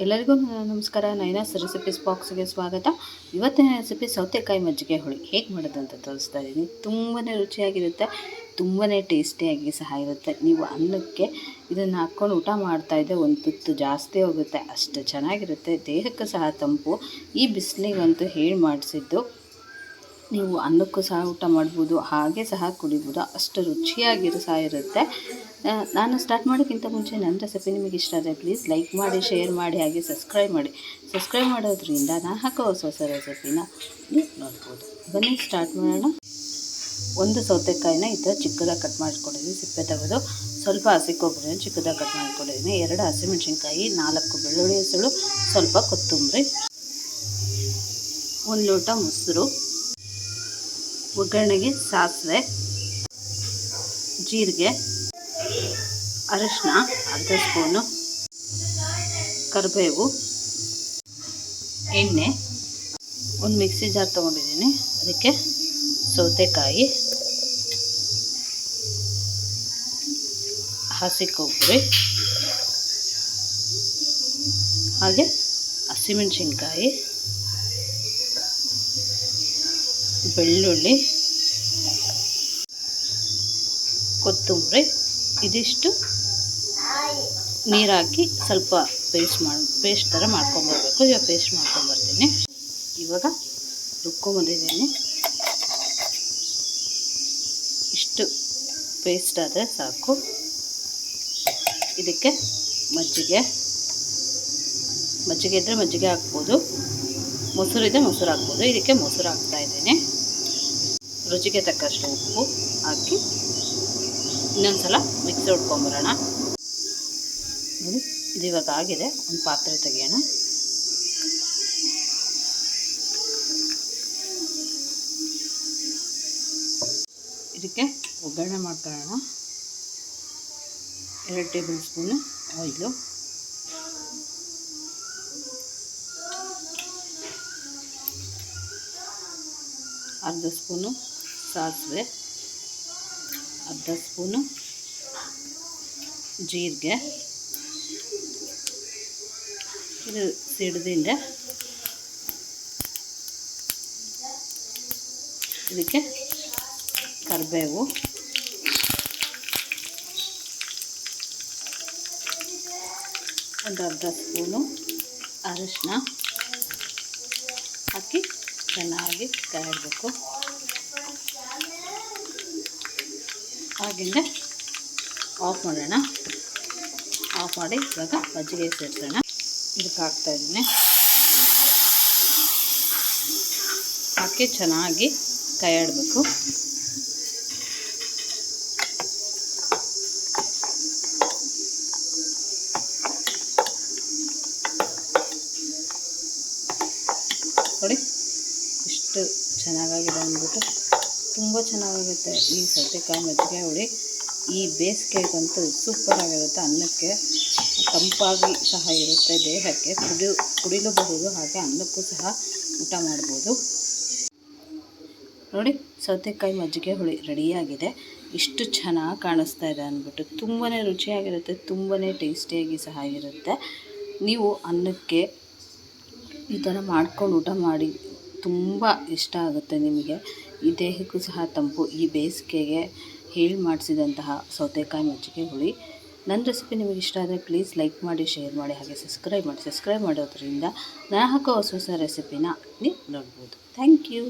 ಎಲ್ಲರಿಗೂ ನಮಸ್ಕಾರ. ನೈನಾಸ್ ರೆಸಿಪೀಸ್ ಬಾಕ್ಸ್ಗೆ ಸ್ವಾಗತ. ಇವತ್ತಿನ ರೆಸಿಪಿ ಸೌತೆಕಾಯಿ ಮಜ್ಜಿಗೆ ಹುಳಿ ಹೇಗೆ ಮಾಡೋದು ಅಂತ ತೋರಿಸ್ತಾ ಇದ್ದೀನಿ. ತುಂಬಾ ರುಚಿಯಾಗಿರುತ್ತೆ, ತುಂಬಾ ಟೇಸ್ಟಿಯಾಗಿ ಸಹ ಇರುತ್ತೆ. ನೀವು ಅನ್ನಕ್ಕೆ ಇದನ್ನು ಹಾಕ್ಕೊಂಡು ಊಟ ಮಾಡ್ತಾಯಿದ್ದರೆ ಒಂದು ತುತ್ತು ಜಾಸ್ತಿ ಹೋಗುತ್ತೆ, ಅಷ್ಟು ಚೆನ್ನಾಗಿರುತ್ತೆ. ದೇಹಕ್ಕೂ ಸಹ ತಂಪು. ಈ ಬಿಸಿಲಿಗಂತೂ ಹೇಳಿ ಮಾಡಿಸಿದ್ದು. ನೀವು ಅನ್ನಕ್ಕೂ ಸಹ ಊಟ ಮಾಡ್ಬೋದು, ಹಾಗೆ ಸಹ ಕುಡಿಬೋದು, ಅಷ್ಟು ರುಚಿಯಾಗಿರೋ ಸಹ ಇರುತ್ತೆ. ನಾನು ಸ್ಟಾರ್ಟ್ ಮಾಡೋಕ್ಕಿಂತ ಮುಂಚೆ ನನ್ನ ರೆಸಿಪಿ ನಿಮಗೆ ಇಷ್ಟ ಆದರೆ ಪ್ಲೀಸ್ ಲೈಕ್ ಮಾಡಿ, ಶೇರ್ ಮಾಡಿ, ಹಾಗೆ ಸಬ್ಸ್ಕ್ರೈಬ್ ಮಾಡಿ. ಸಬ್ಸ್ಕ್ರೈಬ್ ಮಾಡೋದ್ರಿಂದ ನಾನು ಹಾಕೋ ಹೊಸ ರೆಸಿಪಿನ ನೀವು ನೋಡ್ಬೋದು. ಬನ್ನಿ ಸ್ಟಾರ್ಟ್ ಮಾಡೋಣ. ಒಂದು ಸೌತೆಕಾಯಿನ ಈ ಥರ ಚಿಕ್ಕದಾಗಿ ಕಟ್ ಮಾಡ್ಕೊಂಡಿದ್ದೀನಿ, ಸಿಪ್ಪೆ ತೆಗೆದು. ಸ್ವಲ್ಪ ಹಸಿ ಕೊಬ್ಬರಿನ ಚಿಕ್ಕದಾಗಿ ಕಟ್ ಮಾಡ್ಕೊಂಡಿದ್ದೀನಿ. 2 ಹಸಿಮೆಣಸಿನ್ಕಾಯಿ, 4 ಬೆಳ್ಳುಳ್ಳಿ ಹೆಸಳು, ಸ್ವಲ್ಪ ಕೊತ್ತಂಬರಿ, 1 ಲೋಟ ಮೊಸರು, ಒಗ್ಗರಣೆಗೆ ಸಾಸಿವೆ, ಜೀರಿಗೆ, ಅರಿಶಿನ ಅರ್ಧ ಸ್ಪೂನು, ಕರಿಬೇವು, ಎಣ್ಣೆ, ಒಂದು ಮಿಕ್ಸಿ ಜಾರ್ ತೊಗೊಂಡಿದ್ದೀನಿ. ಅದಕ್ಕೆ ಸೌತೆಕಾಯಿ, ಹಸಿ ಕೊಬ್ಬರಿ, ಹಾಗೆ ಹಸಿಮೆಣಸಿನ್ಕಾಯಿ, ಬೆಳ್ಳುಳ್ಳಿ, ಕೊತ್ತಂಬರಿ, ಇದಿಷ್ಟು ನೀರು ಹಾಕಿ ಸ್ವಲ್ಪ ಪೇಸ್ಟ್ ಥರ ಮಾಡ್ಕೊಂಬರ್ಬೇಕು. ಇವಾಗ ಪೇಸ್ಟ್ ಮಾಡ್ಕೊಂಬರ್ತೀನಿ. ಇವಾಗ ರುಬ್ಕೊಂಬಂದಿದ್ದೀನಿ. ಇಷ್ಟು ಪೇಸ್ಟ್ ಆದರೆ ಸಾಕು. ಇದಕ್ಕೆ ಮಜ್ಜಿಗೆ ಇದ್ದರೆ ಮಜ್ಜಿಗೆ ಹಾಕ್ಬೋದು, ಮೊಸರು ಇದ್ದರೆ ಮೊಸರು ಹಾಕ್ಬೋದು. ಇದಕ್ಕೆ ಮೊಸರು ಹಾಕ್ತಾಯಿದ್ದೀನಿ. ರುಚಿಗೆ ತಕ್ಕಷ್ಟು ಉಪ್ಪು ಹಾಕಿ ಇನ್ನೊಂದು ಸಲ ಮಿಕ್ಸಿ ಹೊಡ್ಕೊಂಬರೋಣ. ನೋಡಿ, ಇದು ಇವಾಗ ಆಗಿದೆ. ಒಂದು ಪಾತ್ರೆ ತೆಗೆಯೋಣ. ಇದಕ್ಕೆ ಒಗ್ಗರಣೆ ಮಾಡ್ಕೊಳ್ಳೋಣ. 2 ಟೇಬಲ್ ಸ್ಪೂನು ಆಯಿಲು, ಅರ್ಧ ಸ್ಪೂನು ಸಾಸಿವೆ, ಅರ್ಧ ಸ್ಪೂನು ಜೀರಿಗೆ, ಇದು ಸಿಡಿದಿಂದ. ಇದಕ್ಕೆ ಕರಿಬೇವು, ಒಂದು ಅರ್ಧ ಸ್ಪೂನು ಅರಿಶಿನ ಹಾಕಿ ಚೆನ್ನಾಗಿ ಕರಿಬೇಕು. ಹಾಗೆಯೇ ಆಫ್ ಮಾಡೋಣ. ಆಫ್ ಮಾಡಿ ಇವಾಗ ಮಜ್ಜಿಗೆ ಸೇರಿಸೋಣ. ಇದಕ್ಕೆ ಹಾಕ್ತಾಯಿದ್ದೀನಿ. ಹಾಕಿ ಚೆನ್ನಾಗಿ ಕೈಯಾಡಬೇಕು. ನೋಡಿ ಇಷ್ಟು ಚೆನ್ನಾಗಾಗಿದೆ ಅಂದ್ಬಿಟ್ಟು. ತುಂಬ ಚೆನ್ನಾಗಾಗುತ್ತೆ ಈ ಸೌತೆಕಾಯಿ ಮಜ್ಜಿಗೆ ಹುಳಿ. ಈ ಬೇಸಿಗೆಗಂತೂ ಸೂಪರಾಗಿರುತ್ತೆ. ಅನ್ನಕ್ಕೆ ತಂಪಾಗಿ ಸಹ ಇರುತ್ತೆ, ದೇಹಕ್ಕೆ ಕುಡಿಲೂಬಹುದು, ಹಾಗೆ ಅನ್ನಕ್ಕೂ ಸಹ ಊಟ ಮಾಡ್ಬೋದು. ನೋಡಿ, ಸೌತೆಕಾಯಿ ಮಜ್ಜಿಗೆ ಹುಳಿ ರೆಡಿಯಾಗಿದೆ. ಇಷ್ಟು ಚೆನ್ನಾಗಿ ಕಾಣಿಸ್ತಾ ಇದೆ ಅಂದ್ಬಿಟ್ಟು. ತುಂಬಾ ರುಚಿಯಾಗಿರುತ್ತೆ, ತುಂಬಾ ಟೇಸ್ಟಿಯಾಗಿ ಸಹ ಇರುತ್ತೆ. ನೀವು ಅನ್ನಕ್ಕೆ ಈ ಥರ ಮಾಡ್ಕೊಂಡು ಊಟ ಮಾಡಿ, ತುಂಬ ಇಷ್ಟ ಆಗುತ್ತೆ ನಿಮಗೆ. ಈ ದೇಹಕ್ಕೂ ಸಹ ತಂಪು. ಈ ಬೇಸಿಗೆಗೆ ಹೇಳಿ ಮಾಡಿಸಿದಂತಹ ಸೌತೆಕಾಯಿ ಮಜ್ಜಿಗೆ ಹುಳಿ. ನನ್ನ ರೆಸಿಪಿ ನಿಮಗೆ ಇಷ್ಟ ಆದರೆ ಪ್ಲೀಸ್ ಲೈಕ್ ಮಾಡಿ, ಶೇರ್ ಮಾಡಿ, ಹಾಗೆ ಸಬ್ಸ್ಕ್ರೈಬ್ ಮಾಡಿ. ಸಬ್ಸ್ಕ್ರೈಬ್ ಮಾಡೋದ್ರಿಂದ ನಾನು ಹಾಕೋ ಹೊಸ ರೆಸಿಪಿನ ನೀವು ನೋಡ್ಬೋದು. Thank you.